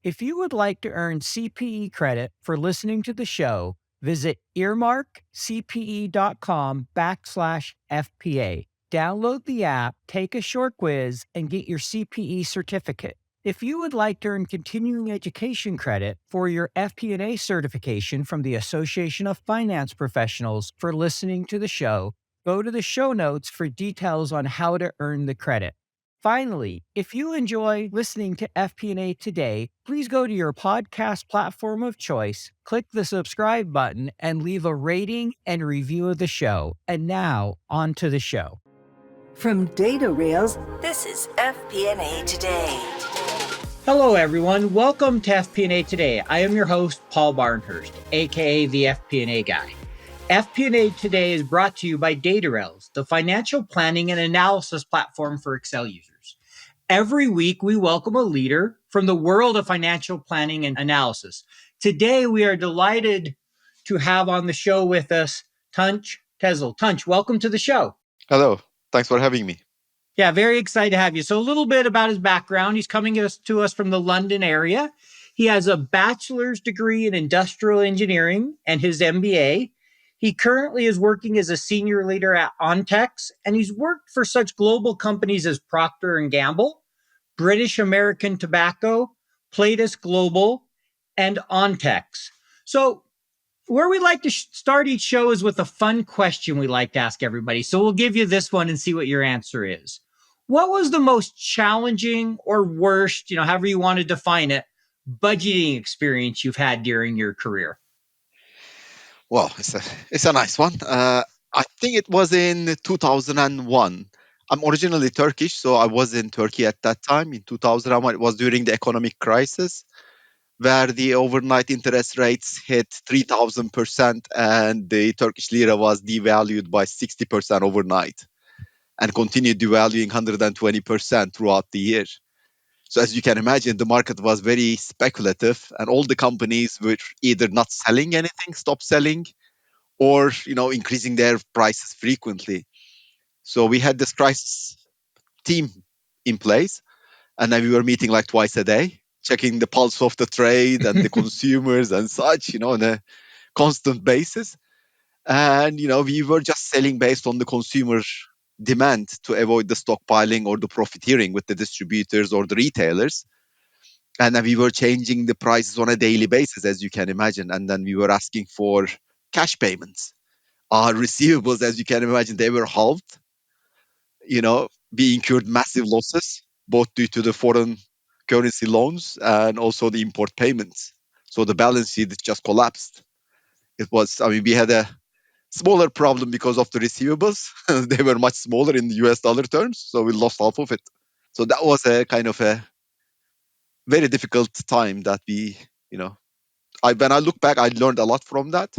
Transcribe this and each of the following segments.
If you would like to earn CPE credit for listening to the show, visit earmarkcpe.com/FPA. Download the app, take a short quiz, and get your CPE certificate. If you would like to earn continuing education credit for your FP&A certification from the Association of Finance Professionals for listening to the show, go to the show notes for details on how to earn the credit. Finally, if you enjoy listening to FP&A Today, please go to your podcast platform of choice, click the subscribe button, and leave a rating and review of the show. And now, on to the show. From Data Rails, this is FP&A Today. Hello, everyone. Welcome to FP&A Today. I am your host, Paul Barnhurst, aka the FP&A Guy. FP&A Today is brought to you by Data Rails, the financial planning and analysis platform for Excel users. Every week, we welcome a leader from the world of financial planning and analysis. Today, we are delighted to have on the show with us Tunc Tezel. Tunc, welcome to the show. Hello. Thanks for having me. Yeah, very excited to have you. So a little bit about his background. He's coming to us from the London area. He has a bachelor's degree in industrial engineering and his MBA. He currently is working as a senior leader at Ontex, and he's worked for such global companies as Procter Gamble, British American Tobacco, Pladis Global, and Ontex. So where we like to start each show is with a fun question we like to ask everybody. So we'll give you this one and see what your answer is. What was the most challenging or worst, however you want to define it, budgeting experience you've had during your career? Well, it's a nice one. I think it was in 2001. I'm originally Turkish, so I was in Turkey at that time. In 2001, it was during the economic crisis, where the overnight interest rates hit 3,000% and the Turkish lira was devalued by 60% overnight and continued devaluing 120% throughout the year. So as you can imagine, the market was very speculative and all the companies were either not selling anything, stopped selling, or increasing their prices frequently. So we had this crisis team in place, and then we were meeting like twice a day, checking the pulse of the trade and the consumers and such, on a constant basis. And we were just selling based on the consumer demand to avoid the stockpiling or the profiteering with the distributors or the retailers. And then we were changing the prices on a daily basis, as you can imagine. And then we were asking for cash payments. Our receivables, as you can imagine, they were halved. We incurred massive losses, both due to the foreign currency loans and also the import payments. So the balance sheet just collapsed. We had a smaller problem because of the receivables. They were much smaller in the US dollar terms, so we lost half of it. So that was a kind of a very difficult time that when I look back, I learned a lot from that.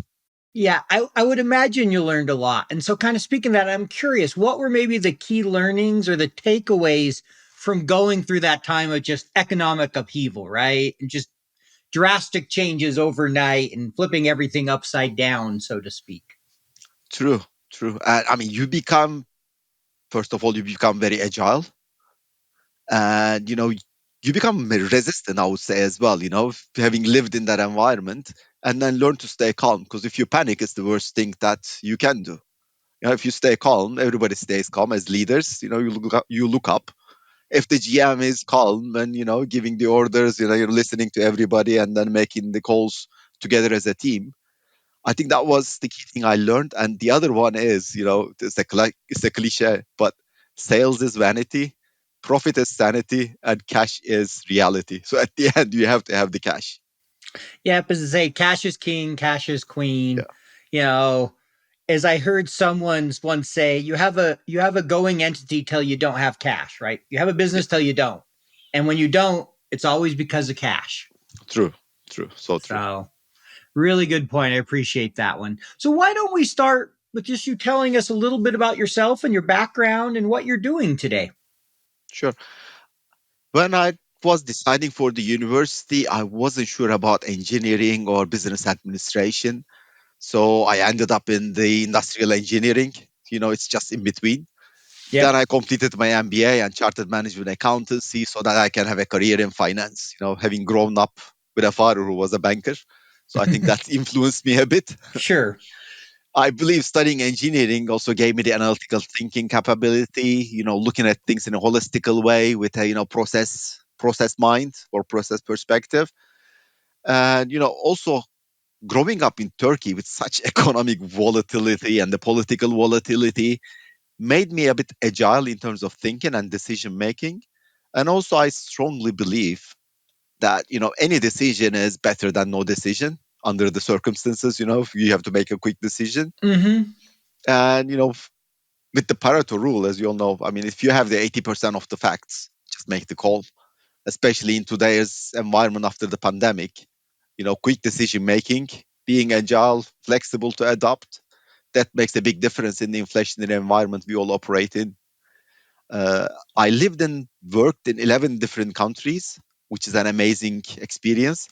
Yeah, I would imagine you learned a lot. And so kind of speaking of that, I'm curious, what were maybe the key learnings or the takeaways from going through that time of just economic upheaval, right? And just drastic changes overnight and flipping everything upside down, so to speak. True. First of all, you become very agile. And, you become resistant, I would say, as well, having lived in that environment, and then learn to stay calm. Because if you panic, it's the worst thing that you can do. If you stay calm, everybody stays calm. As leaders, you look up. If the GM is calm and, giving the orders, you're listening to everybody and then making the calls together as a team. I think that was the key thing I learned. And the other one is, it's a cliche, but sales is vanity, profit is sanity, and cash is reality. So at the end, you have to have the cash. Yeah, because to say cash is king, cash is queen. Yeah. As I heard someone once say, you have a going entity till you don't have cash, right? You have a business till you don't. And when you don't, it's always because of cash. True. So true. So really good point. I appreciate that one. So why don't we start with just you telling us a little bit about yourself and your background and what you're doing today? Sure. When I was deciding for the university, I wasn't sure about engineering or business administration. So I ended up in the industrial engineering. It's just in between. Yep. Then I completed my MBA and chartered management accountancy so that I can have a career in finance, having grown up with a father who was a banker. So I think that influenced me a bit. Sure. I believe studying engineering also gave me the analytical thinking capability, looking at things in a holistical way with a, process mind or process perspective. And, also growing up in Turkey with such economic volatility and the political volatility made me a bit agile in terms of thinking and decision making. And also, I strongly believe that any decision is better than no decision under the circumstances. If you have to make a quick decision, Mm-hmm. and with the Pareto rule, as you all know, I mean, if you have the 80% of the facts, just make the call. Especially in today's environment after the pandemic, quick decision making, being agile, flexible to adapt, that makes a big difference in the inflationary environment we all operate in. Uh, I lived and worked in 11 different countries, which is an amazing experience,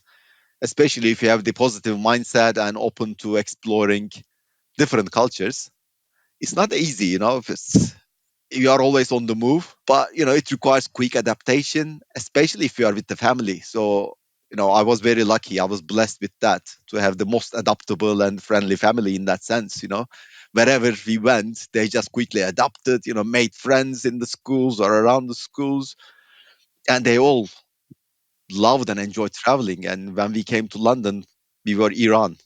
especially if you have the positive mindset and open to exploring different cultures. It's not easy, if you are always on the move, but it requires quick adaptation, especially if you are with the family. So I was very lucky, I was blessed with that, to have the most adaptable and friendly family in that sense. Wherever we went, they just quickly adapted, made friends in the schools or around the schools, and they all loved and enjoyed traveling. And when we came to London, we were Iran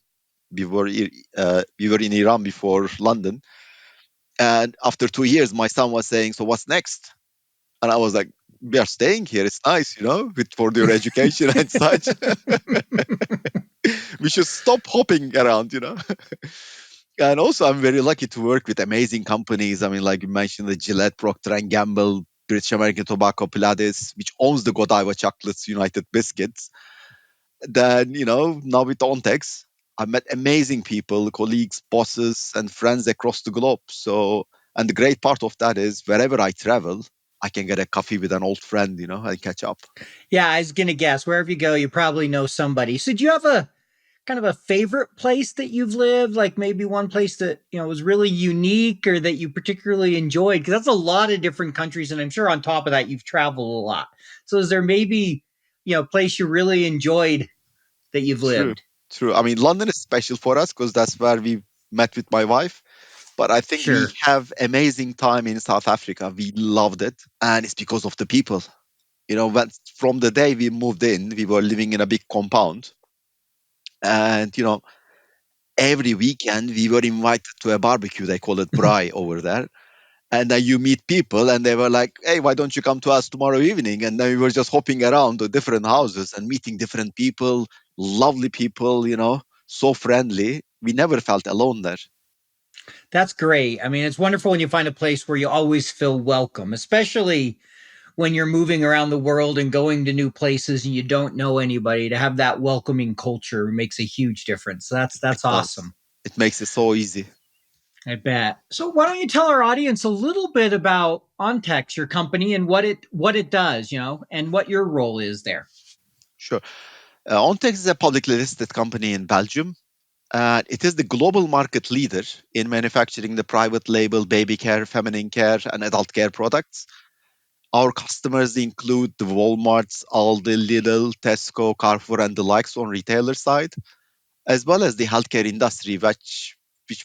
we were in Iran before London, and after 2 years my son was saying, so what's next? And I was like, we are staying here. It's nice, for your education and such. We should stop hopping around. And also, I'm very lucky to work with amazing companies. I mean, like you mentioned, the Gillette, Procter and Gamble, British American Tobacco, Pladis, which owns the Godiva Chocolates, United Biscuits. Then, now with Ontex, I met amazing people, colleagues, bosses, and friends across the globe. So, and the great part of that is wherever I travel, I can get a coffee with an old friend, and catch up. Yeah, I was gonna guess wherever you go, you probably know somebody. So do you have a kind of a favorite place that you've lived? Like maybe one place that was really unique or that you particularly enjoyed? Because that's a lot of different countries, and I'm sure on top of that you've traveled a lot. So is there maybe a place you really enjoyed that you've True, lived? true. I mean, London is special for us because that's where we met with my wife. But I think we Sure. have amazing time in South Africa. We loved it, and it's because of the people. When from the day we moved in, we were living in a big compound, and every weekend we were invited to a barbecue. They call it braai over there. And then you meet people, and they were like, "Hey, why don't you come to us tomorrow evening?" And then we were just hopping around to different houses and meeting different people, lovely people, so friendly. We never felt alone there. That's great. I mean, it's wonderful when you find a place where you always feel welcome, especially when you're moving around the world and going to new places and you don't know anybody. To have that welcoming culture makes a huge difference. So It that's does. awesome. It makes it so easy. I bet. So why don't you tell our audience a little bit about Ontex, your company, and what it does, and what your role is there. Sure. Ontex is a publicly listed company in Belgium. It is the global market leader in manufacturing the private label baby care, feminine care, and adult care products. Our customers include the Walmarts, Aldi, Lidl, Tesco, Carrefour, and the likes on retailer side, as well as the healthcare industry, which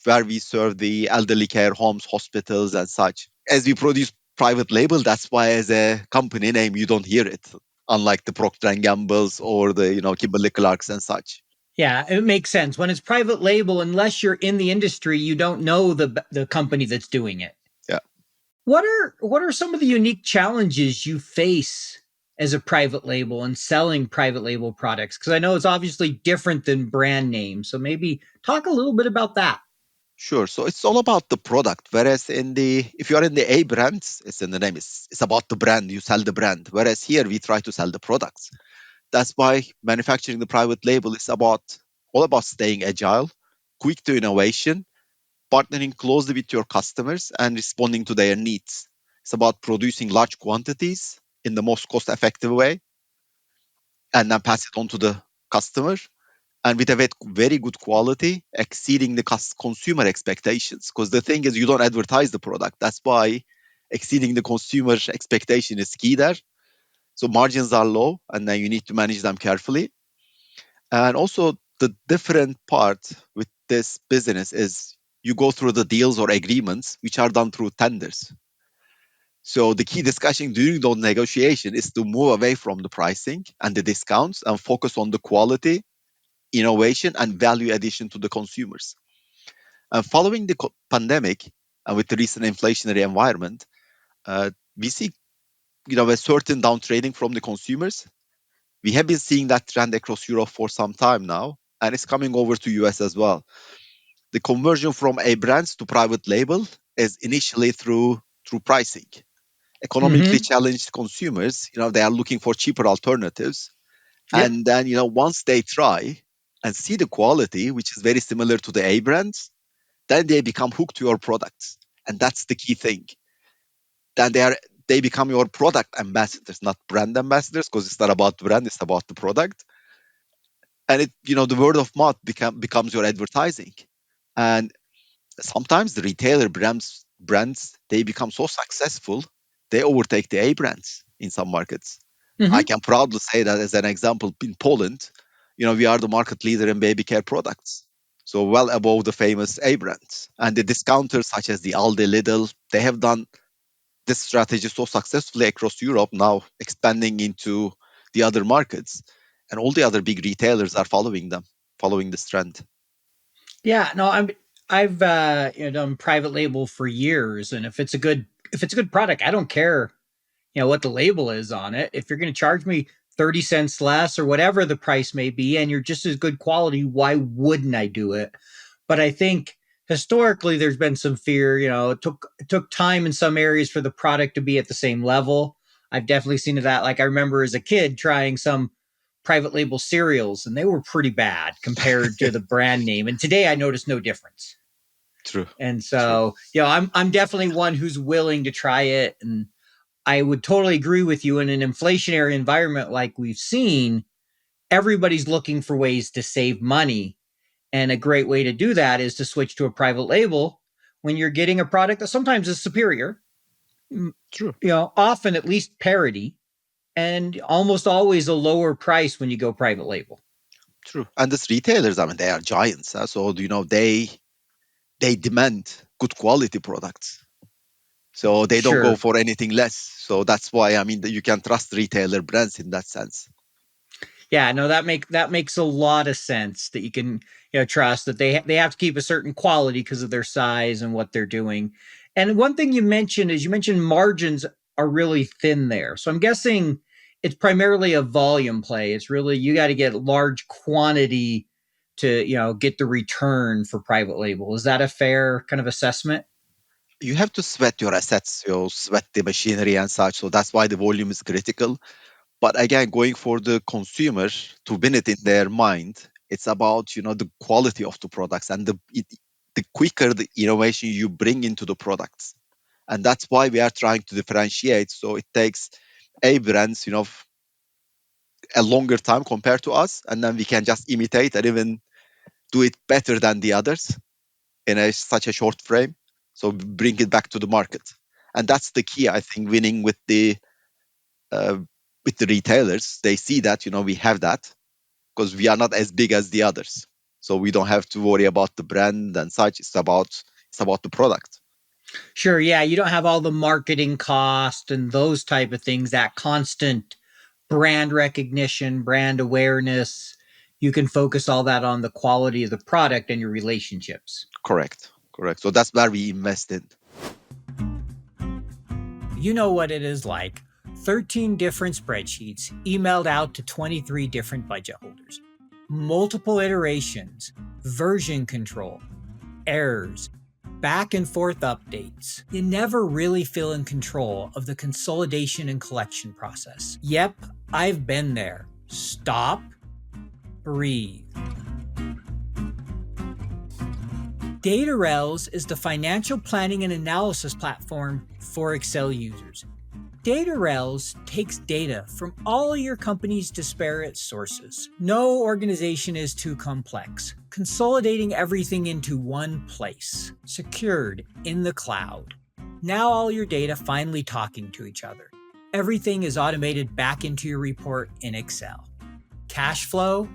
where we serve the elderly care homes, hospitals, and such. As we produce private label, that's why as a company name you don't hear it, unlike the Procter and Gambles or the Kimberly Clarks and such. Yeah, it makes sense. When it's private label, unless you're in the industry, you don't know the company that's doing it. Yeah, What are some of the unique challenges you face as a private label and selling private label products? Because I know it's obviously different than brand names. So maybe talk a little bit about that. sure. So it's all about the product. Whereas if you are in the A brands, it's in the name. It's about the brand. You sell the brand. Whereas here we try to sell the products. That's why manufacturing the private label is all about staying agile, quick to innovation, partnering closely with your customers and responding to their needs. It's about producing large quantities in the most cost effective way and then pass it on to the customer and with a very good quality, exceeding the consumer expectations. Because the thing is, you don't advertise the product. That's why exceeding the consumer expectation is key there. So margins are low, and then you need to manage them carefully. And also, the different part with this business is you go through the deals or agreements, which are done through tenders. So the key discussion during those negotiations is to move away from the pricing and the discounts and focus on the quality, innovation, and value addition to the consumers. And following the pandemic and with the recent inflationary environment, we see a certain downtrading from the consumers. We have been seeing that trend across Europe for some time now, and it's coming over to US as well. The conversion from a brands to private label is initially through pricing. Economically Mm-hmm. challenged consumers, they are looking for cheaper alternatives. Yep. And then, once they try and see the quality, which is very similar to the A brands, then they become hooked to your products. And that's the key thing. Then they become your product ambassadors, not brand ambassadors, because it's not about the brand, it's about the product. And the word of mouth becomes your advertising. And sometimes the retailer brands they become so successful, they overtake the A brands in some markets. I Mm-hmm. can proudly say that as an example in Poland, we are the market leader in baby care products. So well above the famous A brands. And the discounters such as the Aldi, Lidl, they have done this strategy so successfully across Europe, now expanding into the other markets. And all the other big retailers are following this trend. Yeah, no, I've done private label for years, and if it's a good product, I don't care what the label is on it. If you're going to charge me 30 cents less or whatever the price may be, and you're just as good quality, why wouldn't I do it? But I think historically there's been some fear. It took time in some areas for the product to be at the same level. I've definitely seen that. Like I remember as a kid trying some private label cereals, and they were pretty bad compared to the brand name. And today I notice no difference. True, And true, so, I'm definitely one who's willing to try it. And I would totally agree with you. In an inflationary environment like we've seen, everybody's looking for ways to save money. And a great way to do that is to switch to a private label when you're getting a product that sometimes is superior, true, often at least parity, and almost always a lower price when you go private label. true. And these retailers, I mean, they are giants. So they demand good quality products. So they don't go Sure. for anything less. So that's why I mean that you can trust retailer brands in that sense. Yeah, no, that makes a lot of sense that you can trust that they have to keep a certain quality because of their size and what they're doing. And one thing you mentioned margins are really thin there. So I'm guessing it's primarily a volume play. It's really you got to get large quantity to get the return for private label. Is that a fair kind of assessment? You have to sweat your assets, sweat the machinery and such. So that's why the volume is critical. But again, going for the consumer to win it in their mind, it's about the quality of the products and the quicker the innovation you bring into the products. And that's why we are trying to differentiate. So it takes a brands, a longer time compared to us, and then we can just imitate and even do it better than the others in such a short frame. So bring it back to the market, and that's the key, I think, winning uh, with the retailers. They see that we have that because we are not as big as the others, so we don't have to worry about the brand and such. It's about the product. Sure, yeah, you don't have all the marketing cost and those type of things, that constant brand recognition, brand awareness. You can focus all that on the quality of the product and your relationships. Correct. So that's where we invested. You know what it is like. 13 different spreadsheets emailed out to 23 different budget holders. Multiple iterations, version control, errors, back and forth updates. You never really feel in control of the consolidation and collection process. Yep, I've been there. Stop, breathe. DataRails is the financial planning and analysis platform for Excel users. DataRails takes data from all your company's disparate sources. No organization is too complex, consolidating everything into one place, secured in the cloud. Now all your data finally talking to each other. Everything is automated back into your report in Excel. Cash flow,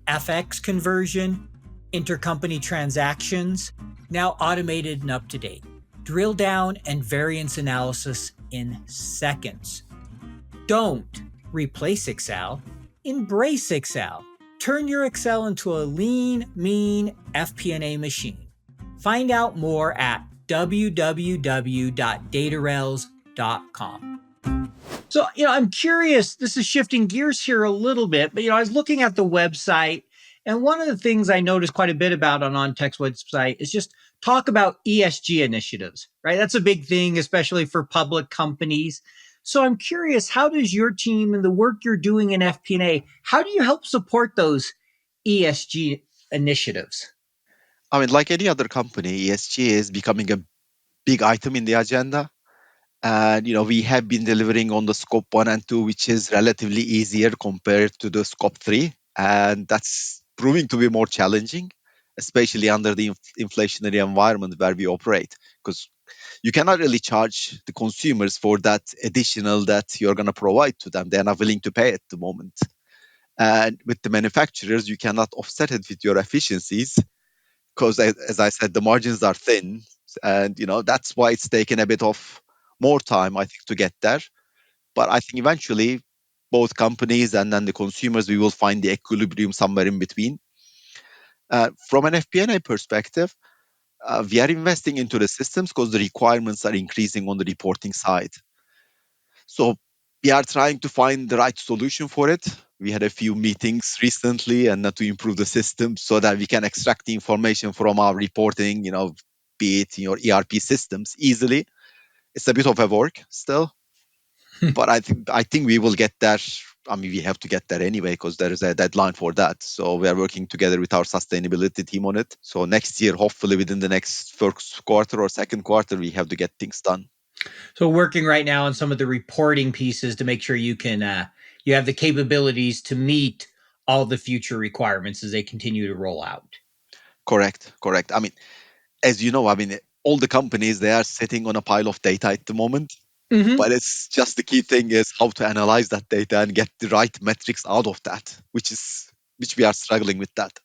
FX conversion, intercompany transactions, now automated and up to date. Drill down and variance analysis in seconds. Don't replace Excel, embrace Excel. Turn your Excel into a lean, mean FP&A machine. Find out more at www.datarails.com. So, I'm curious, this is shifting gears here a little bit, but, I was looking at the website, and one of the things I noticed quite a bit about on Ontex website is just talk about ESG initiatives, right? That's a big thing, especially for public companies. So I'm curious, how does your team and the work you're doing in FP&A, how do you help support those ESG initiatives? I mean, like any other company, ESG is becoming a big item in the agenda. And we have been delivering on the scope 1 and 2, which is relatively easier compared to the scope 3, and that's proving to be more challenging, especially under the inflationary environment where we operate, because you cannot really charge the consumers for that additional that you're going to provide to them. They're not willing to pay at the moment. And with the manufacturers, you cannot offset it with your efficiencies, because as I said, the margins are thin, and that's why it's taken a bit of more time, I think, to get there. But I think eventually both companies and then the consumers, we will find the equilibrium somewhere in between. From an FP&A perspective, we are investing into the systems because the requirements are increasing on the reporting side. So we are trying to find the right solution for it. We had a few meetings recently and to improve the system so that we can extract the information from our reporting, be it in your ERP systems easily. It's a bit of a work still, but I think we will get there. I mean, we have to get there anyway because there is a deadline for that. So we are working together with our sustainability team on it. So next year, hopefully within the next first quarter or second quarter, we have to get things done. So working right now on some of the reporting pieces to make sure you can you have the capabilities to meet all the future requirements as they continue to roll out. Correct. I mean, as you know, all the companies, they are sitting on a pile of data at the moment. Mm-hmm. But it's just the key thing is how to analyze that data and get the right metrics out of that, which we are struggling with that.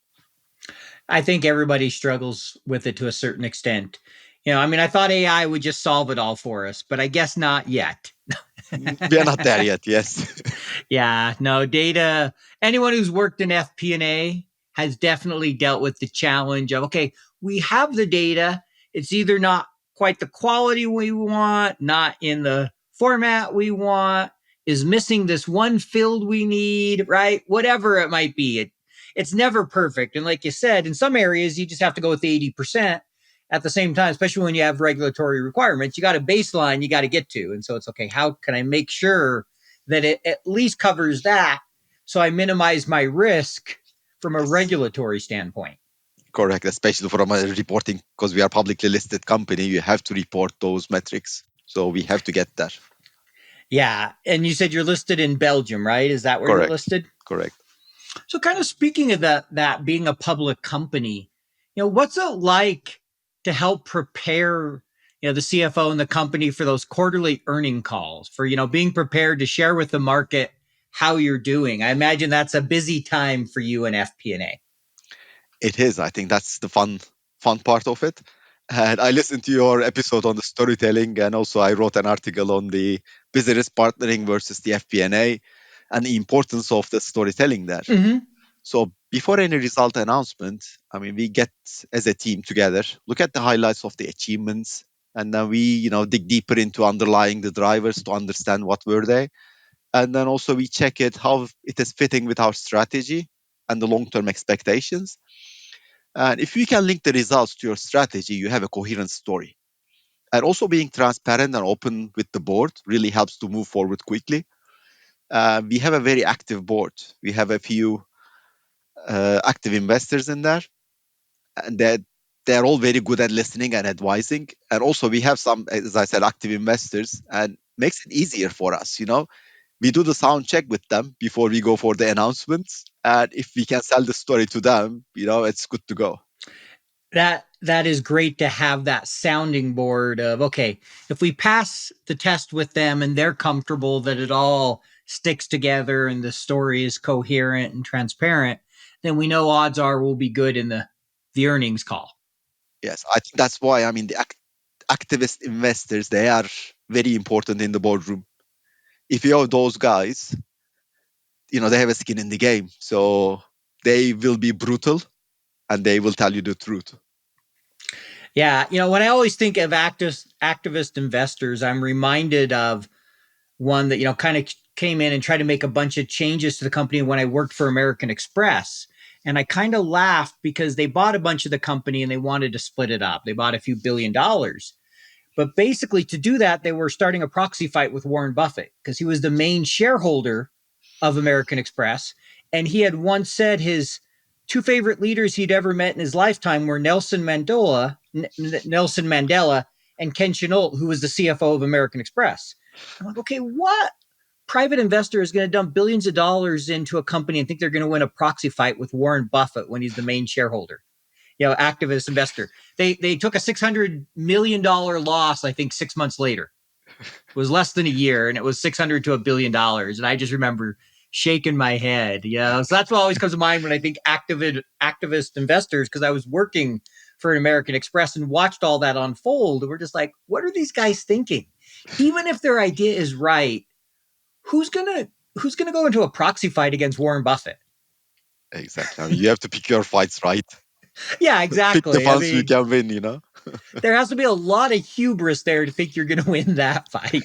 I think everybody struggles with it to a certain extent. I thought AI would just solve it all for us, but I guess not yet. We are not there yet, yes. Yeah, no, data, anyone who's worked in FP&A has definitely dealt with the challenge of, okay, we have the data. It's either not quite the quality we want, not in the format we want, is missing this one field we need, right? Whatever it might be. It's never perfect. And like you said, in some areas, you just have to go with the 80%. At the same time, especially when you have regulatory requirements, you got a baseline you got to get to. And so it's, okay, how can I make sure that it at least covers that so I minimize my risk from a regulatory standpoint? Correct, especially from a reporting, because we are a publicly listed company, you have to report those metrics. So we have to get there. Yeah. And you said you're listed in Belgium, right? Is that where Correct. You're listed? Correct. So kind of speaking of that being a public company, what's it like to help prepare, the CFO and the company for those quarterly earning calls, for, being prepared to share with the market how you're doing? I imagine that's a busy time for you in FP&A. It is. I think that's the fun part of it. And I listened to your episode on the storytelling, and also I wrote an article on the business partnering versus the FP&A and the importance of the storytelling there. Mm-hmm. So before any result announcement, we get as a team together, look at the highlights of the achievements, and then we, dig deeper into underlying the drivers to understand what were they. And then also we check it, how it is fitting with our strategy and the long-term expectations. And if you can link the results to your strategy, you have a coherent story. And also being transparent and open with the board really helps to move forward quickly. We have a very active board. We have a few active investors in there, and they're all very good at listening and advising. And also we have some, as I said, active investors, and makes it easier for us. We do the sound check with them before we go for the announcements, and if we can sell the story to them, it's good to go. That is great to have that sounding board of, okay, if we pass the test with them and they're comfortable that it all sticks together and the story is coherent and transparent, then we know odds are we'll be good in the earnings call. Yes, I think that's why, I mean, the activist investors, they are very important in the boardroom. If you have those guys, they have a skin in the game. So they will be brutal and they will tell you the truth. Yeah, when I always think of activist investors, I'm reminded of one that kind of came in and tried to make a bunch of changes to the company when I worked for American Express. And I kind of laughed because they bought a bunch of the company and they wanted to split it up. They bought a few $1 billion. But basically, to do that, they were starting a proxy fight with Warren Buffett because he was the main shareholder of American Express. And he had once said his two favorite leaders he'd ever met in his lifetime were Nelson Mandela and Ken Chenault, who was the CFO of American Express. I'm like, okay, what private investor is going to dump billions of dollars into a company and think they're going to win a proxy fight with Warren Buffett when he's the main shareholder? Activist investor. They took a $600 million loss, I think, 6 months later. It was less than a year, and it was 600 to $1 billion. And I just remember shaking my head. So that's what always comes to mind when I think activist investors, because I was working for an American Express and watched all that unfold. We're just like, what are these guys thinking? Even if their idea is right, who's gonna go into a proxy fight against Warren Buffett? Exactly. I mean, you have to pick your fights right. Yeah, Pick the exactly. ones you can win. There has to be a lot of hubris there to think you're going to win that fight.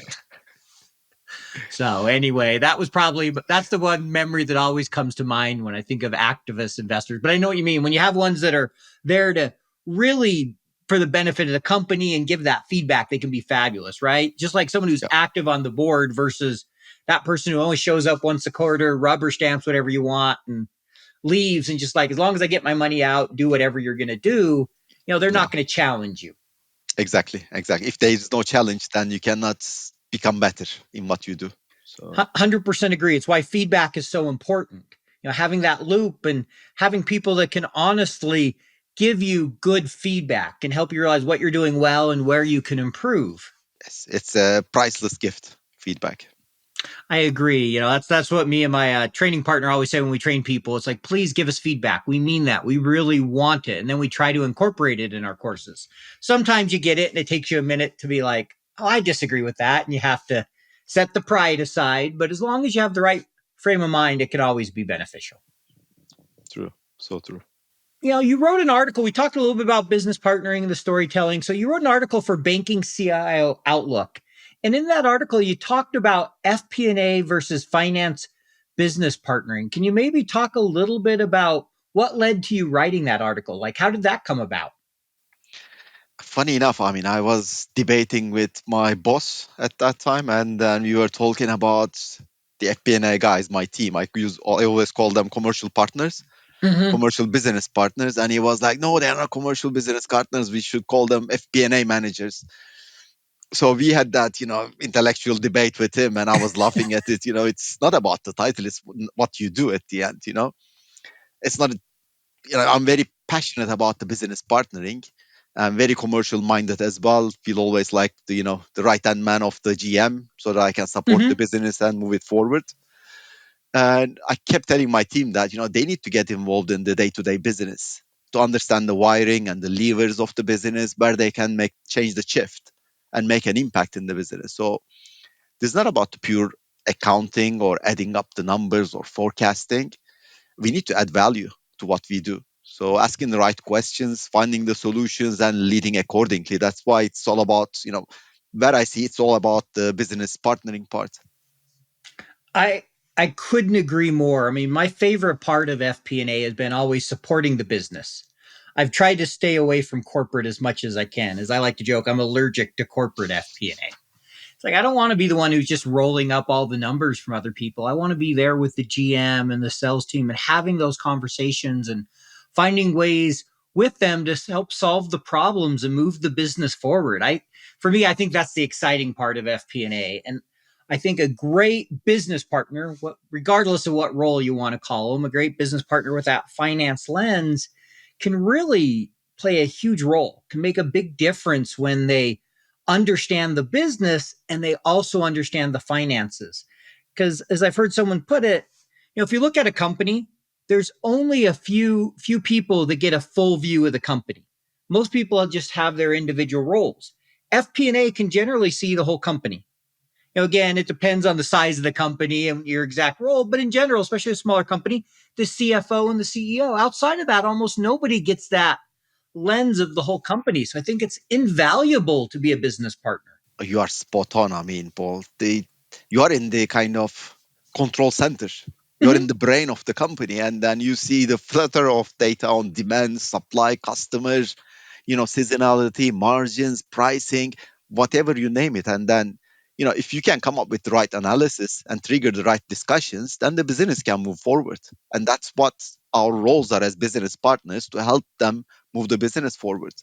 So anyway, that's the one memory that always comes to mind when I think of activist investors. But I know what you mean. When you have ones that are there to really for the benefit of the company and give that feedback, they can be fabulous, right? Just like someone who's active on the board versus that person who only shows up once a quarter, rubber stamps whatever you want and leaves and just like, as long as I get my money out, do whatever you're going to do, they're not going to challenge you. Exactly. If there is no challenge, then you cannot become better in what you do. So 100% agree. It's why feedback is so important. Having that loop and having people that can honestly give you good feedback and help you realize what you're doing well and where you can improve. yes, it's a priceless gift, feedback. I agree. That's what me and my training partner always say when we train people. It's like, please give us feedback. We mean that. We really want it. And then we try to incorporate it in our courses. Sometimes you get it and it takes you a minute to be like, oh, I disagree with that. And you have to set the pride aside. But as long as you have the right frame of mind, it can always be beneficial. True. So true. You wrote an article. We talked a little bit about business partnering and the storytelling. So you wrote an article for Banking CIO Outlook. And in that article, you talked about FP&A versus finance business partnering. Can you maybe talk a little bit about what led to you writing that article? Like, how did that come about? Funny enough, I mean, I was debating with my boss at that time, and then we were talking about the FP&A guys, my team. I always call them commercial partners, commercial business partners, and he was like, "No, they are not commercial business partners. We should call them FP&A managers." So we had that, intellectual debate with him, and I was laughing at it. It's not about the title; it's what you do at the end. It's not. I'm very passionate about the business partnering. I'm very commercial minded as well. Feel always like the right hand man of the GM, so that I can support the business and move it forward. And I kept telling my team that they need to get involved in the day to day business to understand the wiring and the levers of the business, where they can change the shift and make an impact in the business. So this is not about the pure accounting or adding up the numbers or forecasting. We need to add value to what we do. So asking the right questions, finding the solutions, and leading accordingly. That's why it's all about, where I see it's all about the business partnering part. I couldn't agree more. I mean, my favorite part of FP&A has been always supporting the business. I've tried to stay away from corporate as much as I can. As I like to joke, I'm allergic to corporate FP&A. It's like, I don't want to be the one who's just rolling up all the numbers from other people. I want to be there with the GM and the sales team and having those conversations and finding ways with them to help solve the problems and move the business forward. For me, I think that's the exciting part of FP&A. And I think a great business partner, regardless of what role you want to call them, a great business partner with that finance lens can really play a huge role, can make a big difference when they understand the business and they also understand the finances. Because as I've heard someone put it, if you look at a company, there's only a few people that get a full view of the company. Most people just have their individual roles. FP&A can generally see the whole company. Again, it depends on the size of the company and your exact role, but in general, especially a smaller company, the CFO and the CEO. Outside of that, almost nobody gets that lens of the whole company. So I think it's invaluable to be a business partner. You are spot on. I mean, Paul, you are in the kind of control center. You're Mm-hmm. in the brain of the company, and then you see the flutter of data on demand, supply, customers, seasonality, margins, pricing, whatever you name it. And then, if you can come up with the right analysis and trigger the right discussions, then the business can move forward. And that's what our roles are as business partners, to help them move the business forward.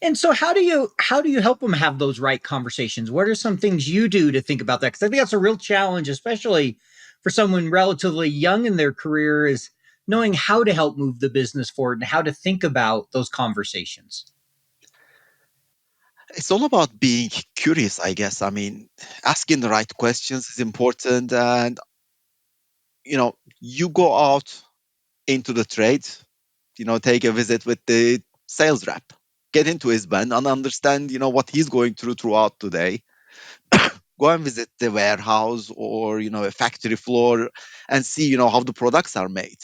And so how do you help them have those right conversations? What are some things you do to think about that? Because I think that's a real challenge, especially for someone relatively young in their career, is knowing how to help move the business forward and how to think about those conversations. It's all about being curious, I guess. I mean, asking the right questions is important. And, you go out into the trade, take a visit with the sales rep, get into his van and understand, what he's going through throughout the day. Go and visit the warehouse or, a factory floor and see, how the products are made.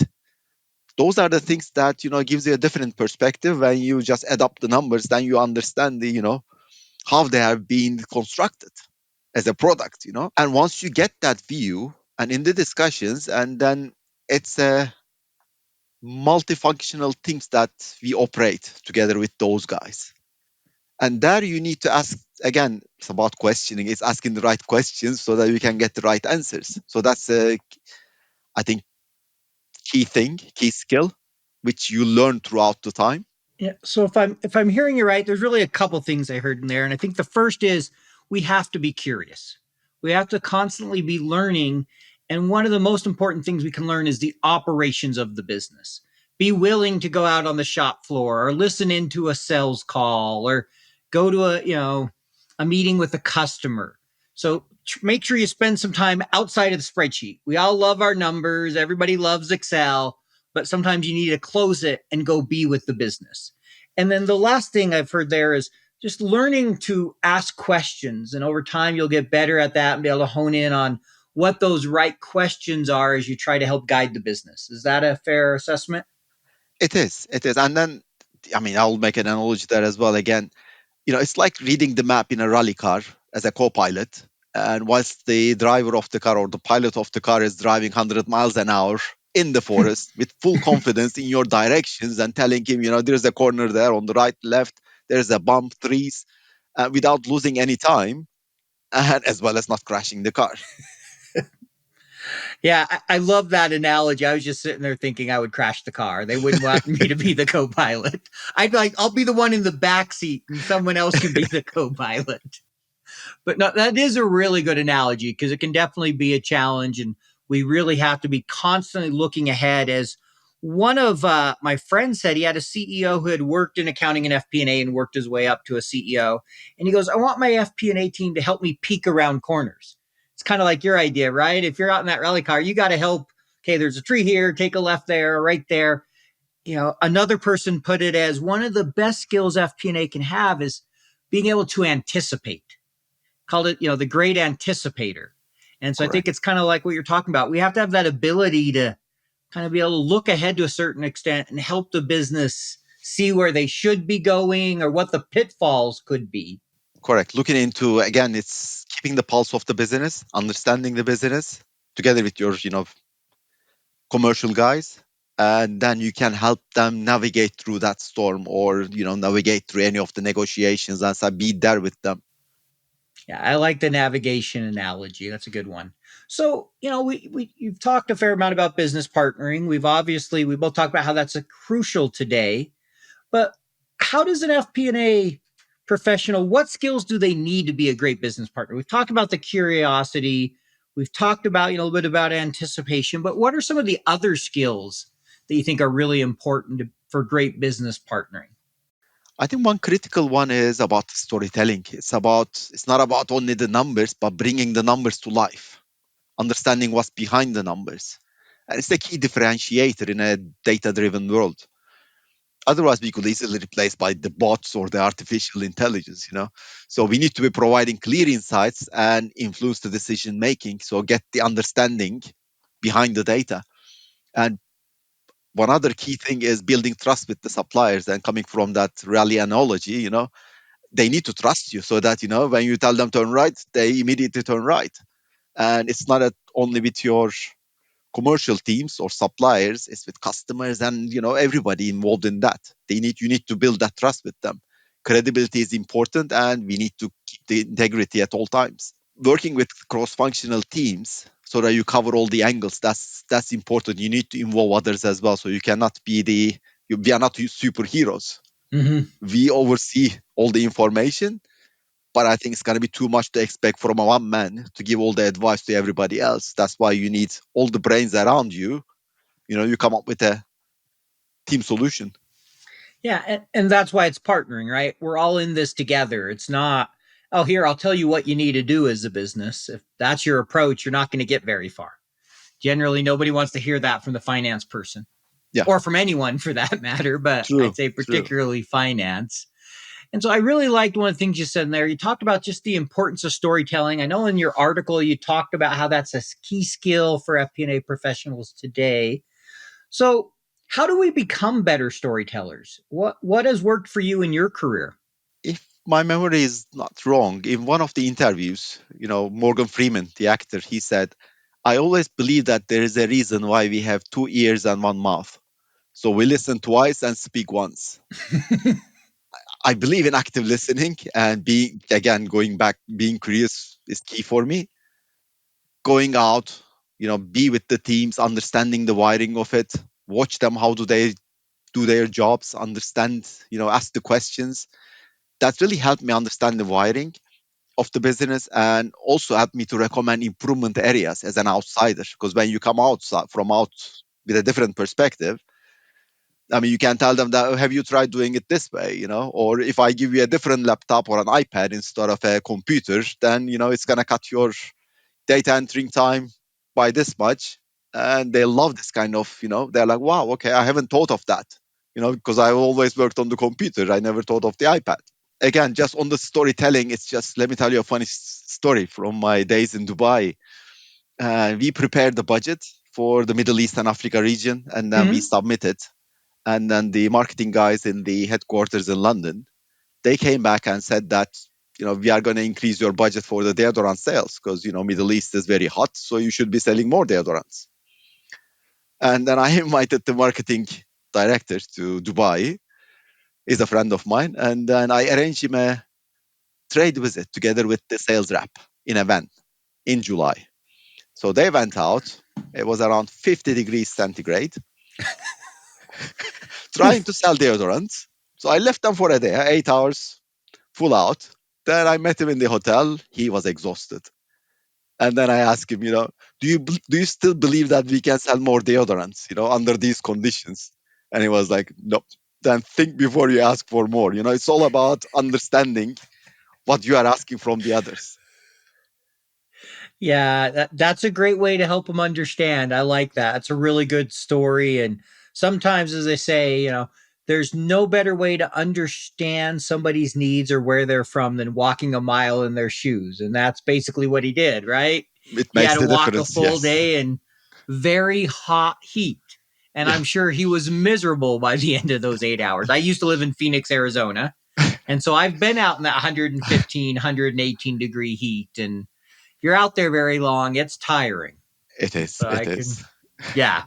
Those are the things that, gives you a different perspective. When you just add up the numbers, then you understand how they have been constructed as a product. And once you get that view and in the discussions, and then it's a multifunctional teams that we operate together with those guys. And there you need to ask, again, it's about questioning, it's asking the right questions so that you can get the right answers. So that's I think, key skill, which you learn throughout the time. Yeah. So if I'm hearing you right, there's really a couple things I heard in there, and I think the first is we have to be curious. We have to constantly be learning, and one of the most important things we can learn is the operations of the business. Be willing to go out on the shop floor or listen into a sales call or go to a meeting with a customer. So make sure you spend some time outside of the spreadsheet. We all love our numbers. Everybody loves Excel, but sometimes you need to close it and go be with the business. And then the last thing I've heard there is just learning to ask questions. And over time, you'll get better at that and be able to hone in on what those right questions are as you try to help guide the business. Is that a fair assessment? It is. And then, I mean, I'll make an analogy there as well. Again, it's like reading the map in a rally car as a co-pilot. And whilst the driver of the car or the pilot of the car is driving 100 miles an hour in the forest with full confidence in your directions and telling him, there's a corner there on the right, left, there's a bump, trees, without losing any time, and as well as not crashing the car. Yeah, I love that analogy. I was just sitting there thinking I would crash the car. They wouldn't want me to be the co-pilot. I'll be the one in the back seat and someone else can be the co-pilot. But no, that is a really good analogy because it can definitely be a challenge. And we really have to be constantly looking ahead. As one of my friends said, he had a CEO who had worked in accounting and FP&A and worked his way up to a CEO. And he goes, I want my FP&A team to help me peek around corners. It's kind of like your idea, right? If you're out in that rally car, you got to help. Okay, there's a tree here, take a left there, right there. Another person put it as one of the best skills FP&A can have is being able to anticipate. Called it, the great anticipator. And so I think Correct. it's kind of like what you're talking about. We have to have that ability to kind of be able to look ahead to a certain extent and help the business see where they should be going or what the pitfalls could be. Correct. Looking into, again, it's keeping the pulse of the business, understanding the business together with your, commercial guys. And then you can help them navigate through that storm or, navigate through any of the negotiations and so be there with them. Yeah, I like the navigation analogy. That's a good one. So, you've talked a fair amount about business partnering. We both talked about how that's a crucial today. But how does an FP&A professional, what skills do they need to be a great business partner? We've talked about the curiosity. We've talked about, a little bit about anticipation, but what are some of the other skills that you think are really important for great business partnering? I think one critical one is about storytelling. It's not about only the numbers, but bringing the numbers to life, understanding what's behind the numbers. And it's the key differentiator in a data-driven world. Otherwise, we could easily replace by the bots or the artificial intelligence. So we need to be providing clear insights and influence the decision making. So get the understanding behind the data. And one other key thing is building trust with the suppliers. And coming from that rally analogy, they need to trust you so that when you tell them turn right, they immediately turn right. And it's not only with your commercial teams or suppliers, it's with customers and everybody involved in that. You need to build that trust with them. Credibility is important, and we need to keep the integrity at all times. Working with cross-functional teams so that you cover all the angles, that's important. You need to involve others as well, so you cannot be we are not superheroes. We oversee all the information, but I think it's going to be too much to expect from a one man to give all the advice to everybody else. That's why you need all the brains around you. You come up with a team solution. Yeah, and that's why it's partnering, right? We're all in this together. It's not, oh, here, I'll tell you what you need to do as a business. If that's your approach, you're not going to get very far. Generally, nobody wants to hear that from the finance person, Yeah, or from anyone for that matter, but true, I'd say true. particularly finance. And so I really liked one of the things you said in there. You talked about just the importance of storytelling. I know in your article you talked about how that's a key skill for FP&A professionals today. So, how do we become better storytellers? What has worked for you in your career? If my memory is not wrong, in one of the interviews, Morgan Freeman, the actor, he said, I always believe that there is a reason why we have two ears and one mouth. So we listen twice and speak once. I believe in active listening, and going back, being curious is key for me. Going out, be with the teams, understanding the wiring of it, watch them, how do they do their jobs, understand, ask the questions. That really helped me understand the wiring of the business, and also helped me to recommend improvement areas as an outsider. Because when you come out with a different perspective, I mean, you can tell them that, "Oh, have you tried doing it this way?" Or if I give you a different laptop or an iPad instead of a computer, then, it's going to cut your data entering time by this much. And they love this kind of, they're like, wow, okay, I haven't thought of that, because I always worked on the computer. I never thought of the iPad. Again, just on the storytelling, it's just, let me tell you a funny story from my days in Dubai. We prepared the budget for the Middle East and Africa region, and then we Mm-hmm. submitted. And then the marketing guys in the headquarters in London, they came back and said that, we are going to increase your budget for the deodorant sales because, Middle East is very hot, so you should be selling more deodorants. And then I invited the marketing director to Dubai. He's a friend of mine. And then I arranged him a trade visit together with the sales rep in a van in July. So they went out. It was around 50 degrees centigrade, trying to sell deodorants. So I left them for a day, 8 hours, full out. Then I met him in the hotel. He was exhausted. And then I asked him, do you still believe that we can sell more deodorants, under these conditions? And he was like, no. Then think before you ask for more. It's all about understanding what you are asking from the others. Yeah, that's a great way to help them understand. I like that. It's a really good story. And sometimes, as I say, there's no better way to understand somebody's needs or where they're from than walking a mile in their shoes. And that's basically what he did, right? It He had makes to the walk a difference. full Yes. day in very hot heat. And Yeah. I'm sure he was miserable by the end of those 8 hours. I used to live in Phoenix, Arizona. And so I've been out in that 115, 118-degree heat. And you're out there very long, it's tiring. It is. So I It can, is. yeah.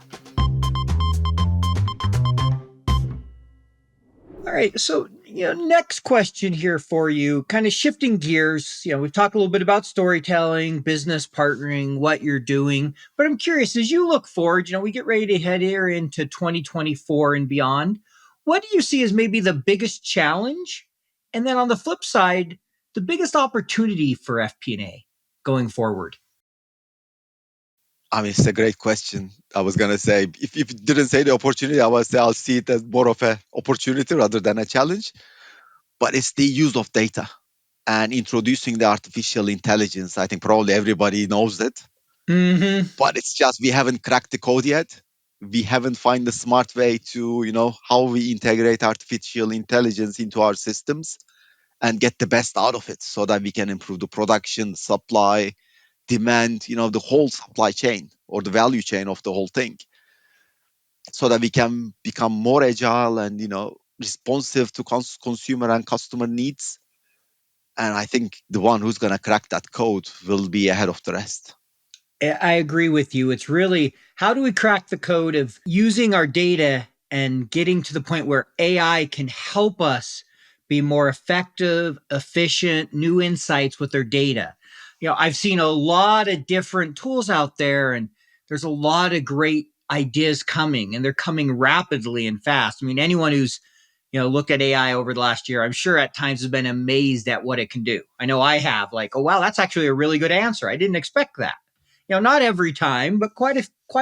All right. So, next question here for you, kind of shifting gears. We've talked a little bit about storytelling, business partnering, what you're doing. But I'm curious, as you look forward, we get ready to head here into 2024 and beyond. What do you see as maybe the biggest challenge? And then on the flip side, the biggest opportunity for FP&A going forward? I mean, it's a great question. I was gonna say, if you didn't say the opportunity, I would say I'll see it as more of a opportunity rather than a challenge. but it's the use of data and introducing the artificial intelligence. I think probably everybody knows it, Hmm. but it's just we haven't cracked the code yet. We haven't found the smart way to, how we integrate artificial intelligence into our systems and get the best out of it so that we can improve the production, supply, demand, the whole supply chain or the value chain of the whole thing so that we can become more agile and, responsive to consumer and customer needs. And I think the one who's going to crack that code will be ahead of the rest. I agree with you. It's really how do we crack the code of using our data and getting to the point where AI can help us be more effective, efficient, new insights with their data. I've seen a lot of different tools out there, and there's a lot of great ideas coming, and they're coming rapidly and fast. I mean, anyone who's look at AI over the last year, I'm sure at times has been amazed at what it can do. I know I have, like, oh wow, that's actually a really good answer. I didn't expect that. Not every time, but quite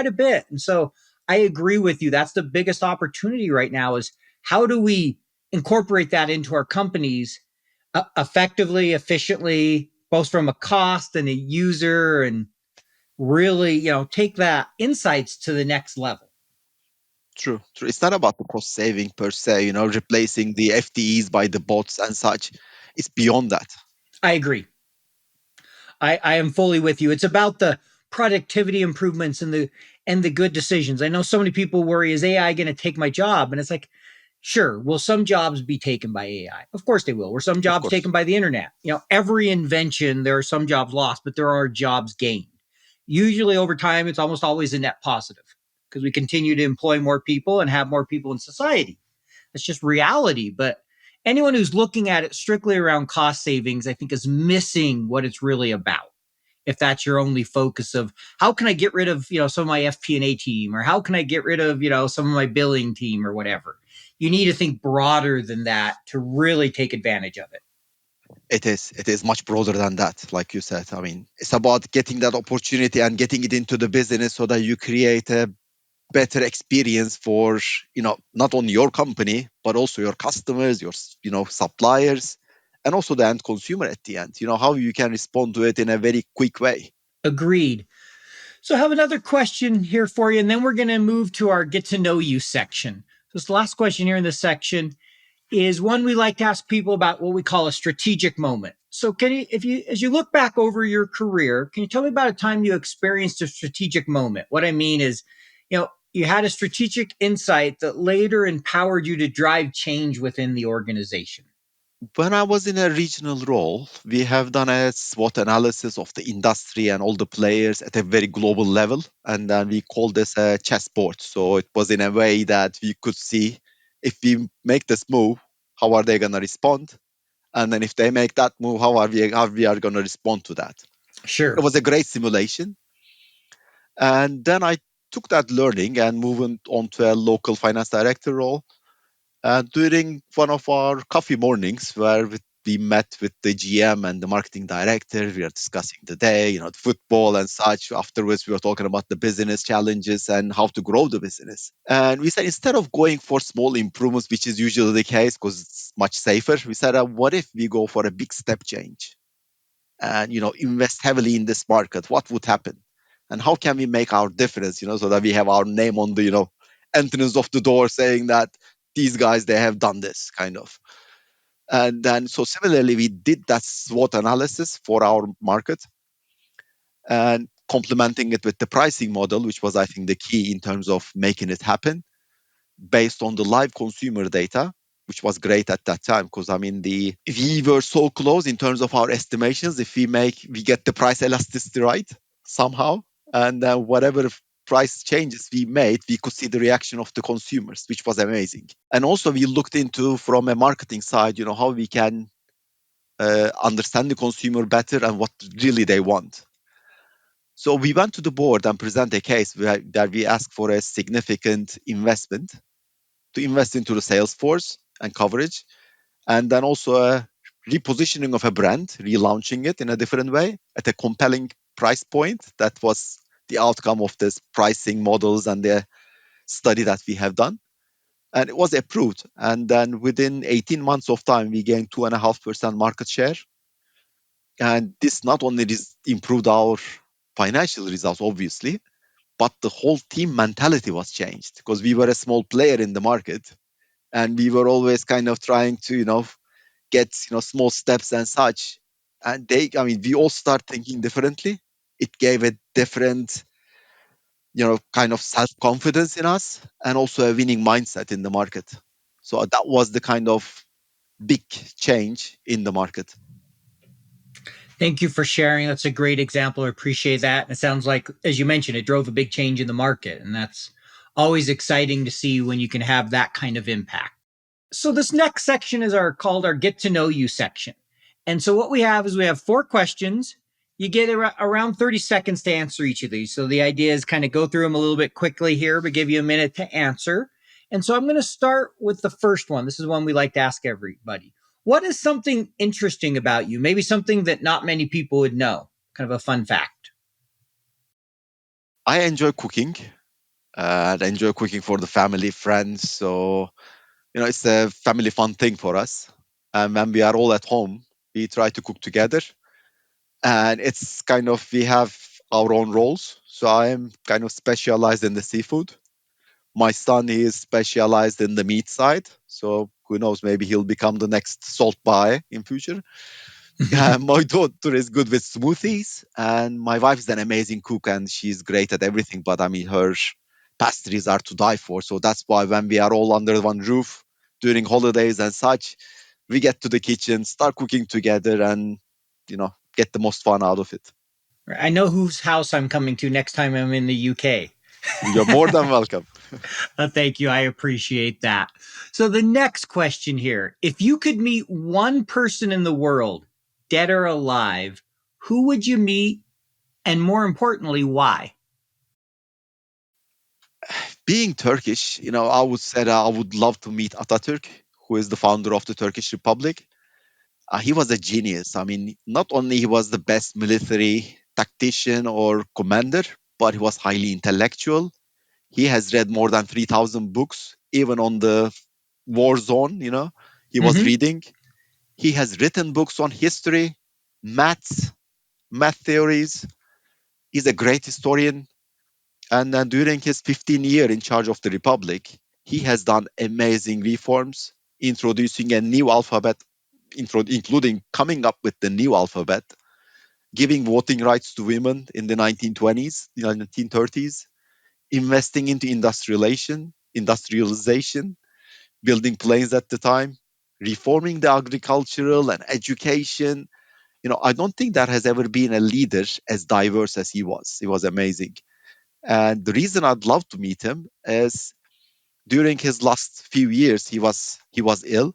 a bit. And so I agree with you. That's the biggest opportunity right now is how do we incorporate that into our companies effectively, efficiently, both from a cost and a user, and really, take that insights to the next level. True, true. It's not about the cost saving per se, replacing the FTEs by the bots and such. It's beyond that. I agree. I am fully with you. It's about the productivity improvements and the good decisions. I know so many people worry, is AI going to take my job? And it's like, sure, will some jobs be taken by AI? Of course they will. Were some Of jobs course. taken by the internet? Every invention, there are some jobs lost, but there are jobs gained. Usually over time, it's almost always a net positive because we continue to employ more people and have more people in society. It's just reality. But anyone who's looking at it strictly around cost savings, I think is missing what it's really about. If that's your only focus of how can I get rid of, some of my FP&A team, or how can I get rid of, some of my billing team or whatever. You need to think broader than that to really take advantage of it. It is much broader than that, like you said. I mean, it's about getting that opportunity and getting it into the business so that you create a better experience for, not only your company, but also your customers, your, suppliers, and also the end consumer at the end, how you can respond to it in a very quick way. Agreed. So I have another question here for you, and then we're going to move to our get to know you section. So this last question here in this section is one we like to ask people about what we call a strategic moment. So can you, as you look back over your career, can you tell me about a time you experienced a strategic moment? What I mean is, you had a strategic insight that later empowered you to drive change within the organization. When I was in a regional role, we have done a SWOT analysis of the industry and all the players at a very global level. And then we called this a chessboard. So it was in a way that we could see if we make this move, how are they going to respond? And then if they make that move, how we are going to respond to that? It Sure. was a great simulation. And then I took that learning and moved on to a local finance director role. During one of our coffee mornings, where we met with the GM and the marketing director, we are discussing the day, the football and such. Afterwards, we were talking about the business challenges and how to grow the business. And we said instead of going for small improvements, which is usually the case because it's much safer, we said, what if we go for a big step change and invest heavily in this market? What would happen? And how can we make our difference? So that we have our name on the entrance of the door saying that these guys they have done this kind of. And then so similarly we did that SWOT analysis for our market and complementing it with the pricing model, which was I think the key in terms of making it happen based on the live consumer data, which was great at that time because I mean we were so close in terms of our estimations. If we get the price elasticity right somehow, and whatever price changes we made, we could see the reaction of the consumers, which was amazing. And also we looked into from a marketing side, how we can understand the consumer better and what really they want. So we went to the board and present a case that we asked for a significant investment to invest into the sales force and coverage, and then also a repositioning of a brand, relaunching it in a different way at a compelling price point. That was the outcome of this pricing models and the study that we have done. and it was approved. And then within 18 months of time, we gained 2.5% market share. And this not only improved our financial results, obviously, but the whole team mentality was changed because we were a small player in the market, and we were always kind of trying to, get, small steps and such. And we all start thinking differently. It gave a different, kind of self confidence in us, and also a winning mindset in the market. So that was the kind of big change in the market. Thank you for sharing. That's a great example. I appreciate that. And it sounds like, as you mentioned, it drove a big change in the market. And that's always exciting to see when you can have that kind of impact. So this next section is called our get to know you section. And so what we have is we have 4 questions. You get around 30 seconds to answer each of these. So the idea is kind of go through them a little bit quickly here, but give you a minute to answer. And so I'm going to start with the first one. This is one we like to ask everybody. What is something interesting about you? Maybe something that not many people would know. Kind of a fun fact. I enjoy cooking. And I enjoy cooking for the family, friends. So, it's a family fun thing for us. And when we are all at home, we try to cook together. And it's kind of, we have our own roles. So I am kind of specialized in the seafood. My son is specialized in the meat side. So who knows, maybe he'll become the next salt buy in future. My daughter is good with smoothies, and my wife is an amazing cook, and she's great at everything. But her pastries are to die for. So that's why when we are all under one roof during holidays and such, we get to the kitchen, start cooking together, and get the most fun out of it. I know whose house I'm coming to next time I'm in the UK. You're more than welcome. Thank you. I appreciate that. So, the next question here, if you could meet one person in the world, dead or alive, who would you meet? And more importantly, why? Being Turkish, I would say that I would love to meet Atatürk, who is the founder of the Turkish Republic. He was a genius. Not only he was the best military tactician or commander, but he was highly intellectual. He has read more than 3,000 books, even on the war zone, he was Mm-hmm. reading. He has written books on history, maths, math theories. He's a great historian. And then during his 15 year in charge of the Republic, he has done amazing reforms, introducing a new alphabet, including coming up with the new alphabet, giving voting rights to women in the 1920s, the 1930s, investing into industrialization, building planes at the time, reforming the agricultural and education. I don't think there has ever been a leader as diverse as he was. He was amazing. And the reason I'd love to meet him is during his last few years, he was ill,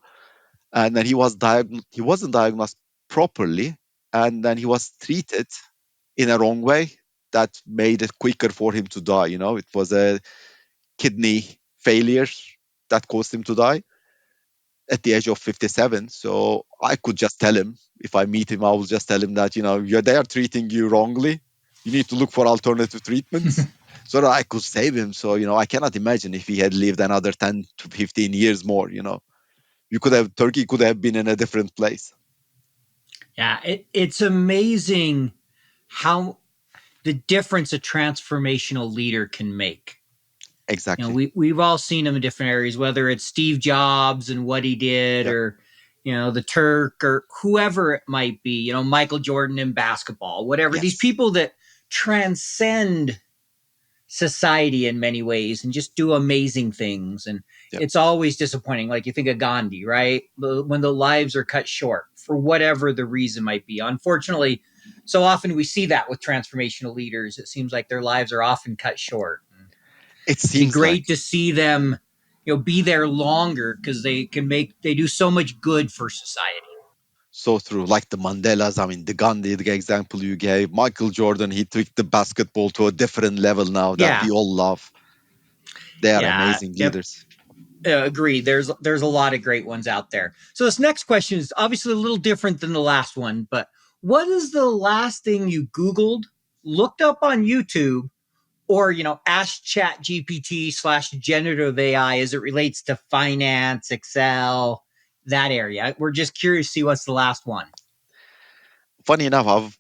and then he wasn't diagnosed properly, and then he was treated in a wrong way that made it quicker for him to die. It was a kidney failure that caused him to die at the age of 57. So I could just tell him, if I meet him, I will just tell him that, they are treating you wrongly. You need to look for alternative treatments so that I could save him. So, I cannot imagine if he had lived another 10 to 15 years more, Turkey could have been in a different place. Yeah, it's amazing how the difference a transformational leader can make. Exactly. We've all seen him in different areas, whether it's Steve Jobs and what he did, Yep. or the Turk, or whoever it might be. Michael Jordan in basketball, whatever. These Yes. people that transcend society in many ways and just do amazing things. And Yep. it's always disappointing. Like you think of Gandhi, right? When the lives are cut short for whatever the reason might be. Unfortunately, so often we see that with transformational leaders. It seems like their lives are often cut short. It It'd be seems like. great to see them, be there longer because they do so much good for society. So true. Like the Mandelas, the Gandhi, the example you gave, Michael Jordan, he took the basketball to a different level now that Yeah. we all love. They are Yeah. amazing Yep. leaders. Agreed. There's a lot of great ones out there. So this next question is obviously a little different than the last one, but what is the last thing you Googled, looked up on YouTube, or, ask chat GPT/generative AI as it relates to finance, Excel, that area? We're just curious to see what's the last one. Funny enough,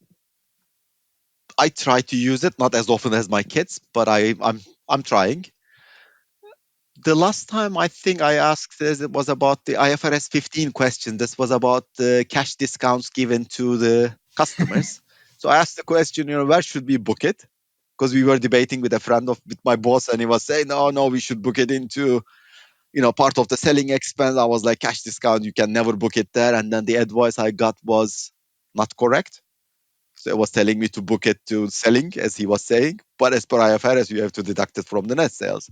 I try to use it, not as often as my kids, but I'm trying. The last time I think I asked this, it was about the IFRS 15 question. This was about the cash discounts given to the customers. So I asked the question, where should we book it? Because we were debating with a friend with my boss, and he was saying, no, we should book it into, part of the selling expense. I was like, cash discount, you can never book it there. And then the advice I got was not correct. So it was telling me to book it to selling, as he was saying. But as per IFRS, you have to deduct it from the net sales.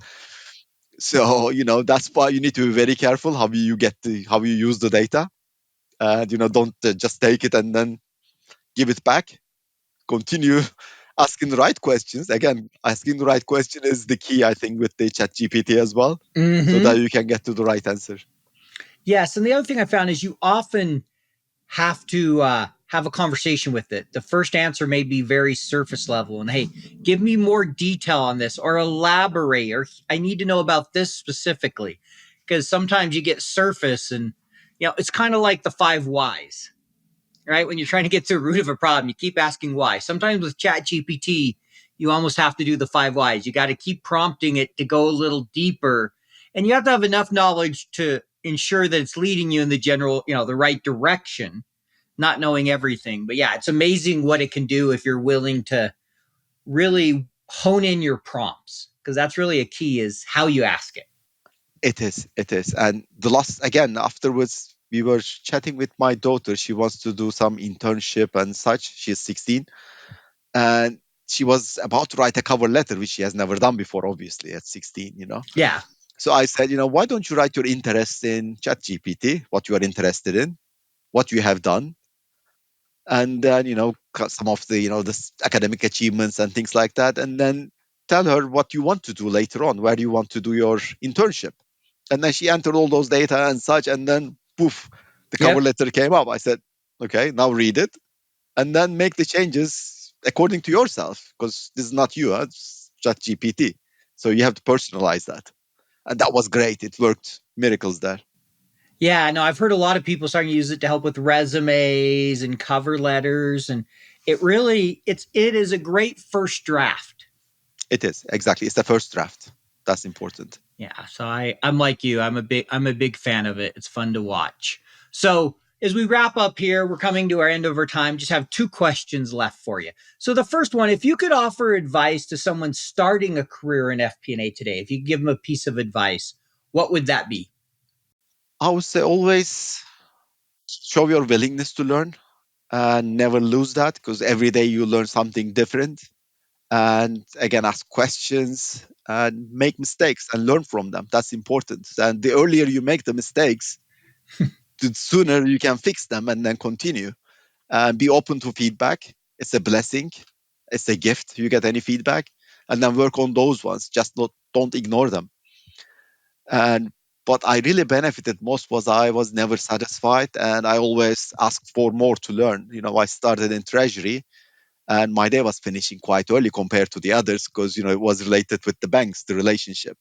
So, that's why you need to be very careful how you use the data. And, don't just take it and then give it back. Continue asking the right questions. Again, asking the right question is the key, I think, with the chat GPT as well, so that you can get to the right answer. Yes. And the other thing I found is you often have to have a conversation with it. The first answer may be very surface level and, hey, give me more detail on this, or elaborate, or I need to know about this specifically. Because sometimes you get surface and, it's kind of like the 5 whys, right? When you're trying to get to the root of a problem, you keep asking why. Sometimes with chat GPT, you almost have to do the 5 whys. You got to keep prompting it to go a little deeper, and you have to have enough knowledge to ensure that it's leading you in the general, the right direction, not knowing everything. But yeah, it's amazing what it can do if you're willing to really hone in your prompts, because that's really a key, is how you ask it. It is. And the last, again, afterwards, we were chatting with my daughter. She wants to do some internship and such. She's 16. And she was about to write a cover letter, which she has never done before, obviously, at 16. Yeah. So I said, why don't you write your interest in ChatGPT, what you are interested in, what you have done, and then, some of the, the academic achievements and things like that, and then tell her what you want to do later on, where you want to do your internship. And then she entered all those data and such, and then poof, the cover letter came up. I said, okay, now read it, and then make the changes according to yourself, because this is not you, it's ChatGPT. So you have to personalize that. And that was great. It worked miracles there. Yeah, no, I've heard a lot of people starting to use it to help with resumes and cover letters, and it is a great first draft. It is, exactly. It's the first draft. That's important. Yeah, so I'm like you. I'm a big fan of it. It's fun to watch. So as we wrap up here, we're coming to our end of our time. Just have 2 questions left for you. So the first one, if you could offer advice to someone starting a career in FP&A today, if you could give them a piece of advice, what would that be? I would say always show your willingness to learn and never lose that, because every day you learn something different. And again, ask questions and make mistakes and learn from them. That's important. And the earlier you make the mistakes, the sooner you can fix them and then continue. And be open to feedback. It's a blessing. It's a gift. You get any feedback, and then work on those ones. Just don't ignore them. And what I really benefited most was I was never satisfied, and I always asked for more to learn. I started in treasury, and my day was finishing quite early compared to the others, because it was related with the banks, the relationship.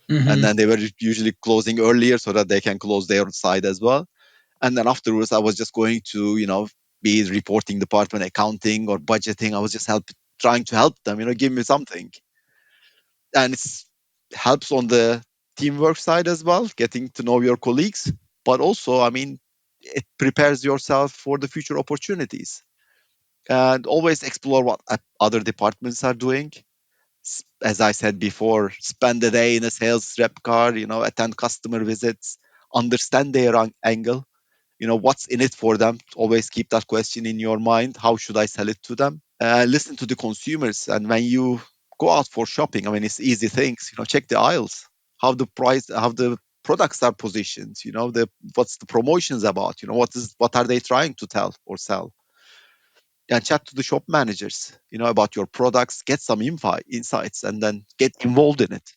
And then they were usually closing earlier so that they can close their side as well. And then afterwards, I was just going to be reporting department, accounting or budgeting. I was just trying to help them, give me something. And it helps on the teamwork side as well, getting to know your colleagues. But also, it prepares yourself for the future opportunities. And always explore what other departments are doing. As I said before, spend a day in a sales rep car, attend customer visits, understand their angle, what's in it for them. Always keep that question in your mind. How should I sell it to them? Listen to the consumers. And when you go out for shopping, it's easy things, check the aisles, how the products are positioned, what's the promotions about, what are they trying to tell or sell. And chat to the shop managers, about your products, get some insights, and then get involved in it.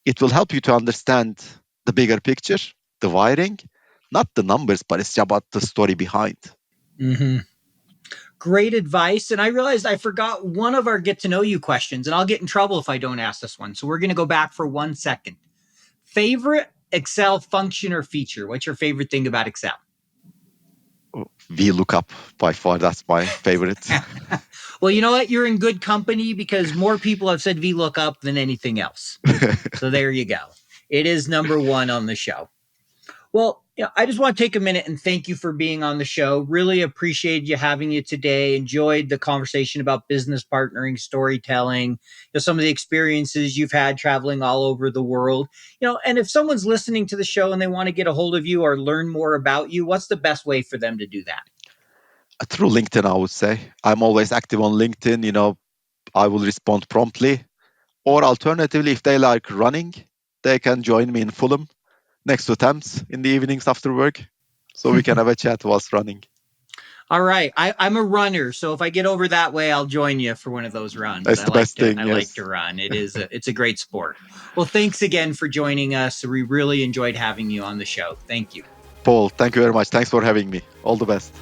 It will help you to understand the bigger picture, the wiring, not the numbers, but it's about the story behind. Great advice. And I realized I forgot one of our get to know you questions, and I'll get in trouble if I don't ask this one. So we're going to go back for 1 second. Favorite Excel function or feature? What's your favorite thing about Excel? VLOOKUP, by far, that's my favorite. Well, you know what? You're in good company because more people have said VLOOKUP than anything else. So there you go. It is number one on the show. Well, I just want to take a minute and thank you for being on the show. Really appreciate you having you today. Enjoyed the conversation about business partnering, storytelling, some of the experiences you've had traveling all over the world. And if someone's listening to the show and they want to get a hold of you or learn more about you, what's the best way for them to do that? Through LinkedIn, I would say. I'm always active on LinkedIn. I will respond promptly. Or alternatively, if they like running, they can join me in Fulham next to Thames in the evenings after work. So we can have a chat whilst running. All right. I'm a runner. So if I get over that way, I'll join you for one of those runs. That's the best thing. I like to run. It's a great sport. Well, thanks again for joining us. We really enjoyed having you on the show. Thank you. Paul, thank you very much. Thanks for having me. All the best.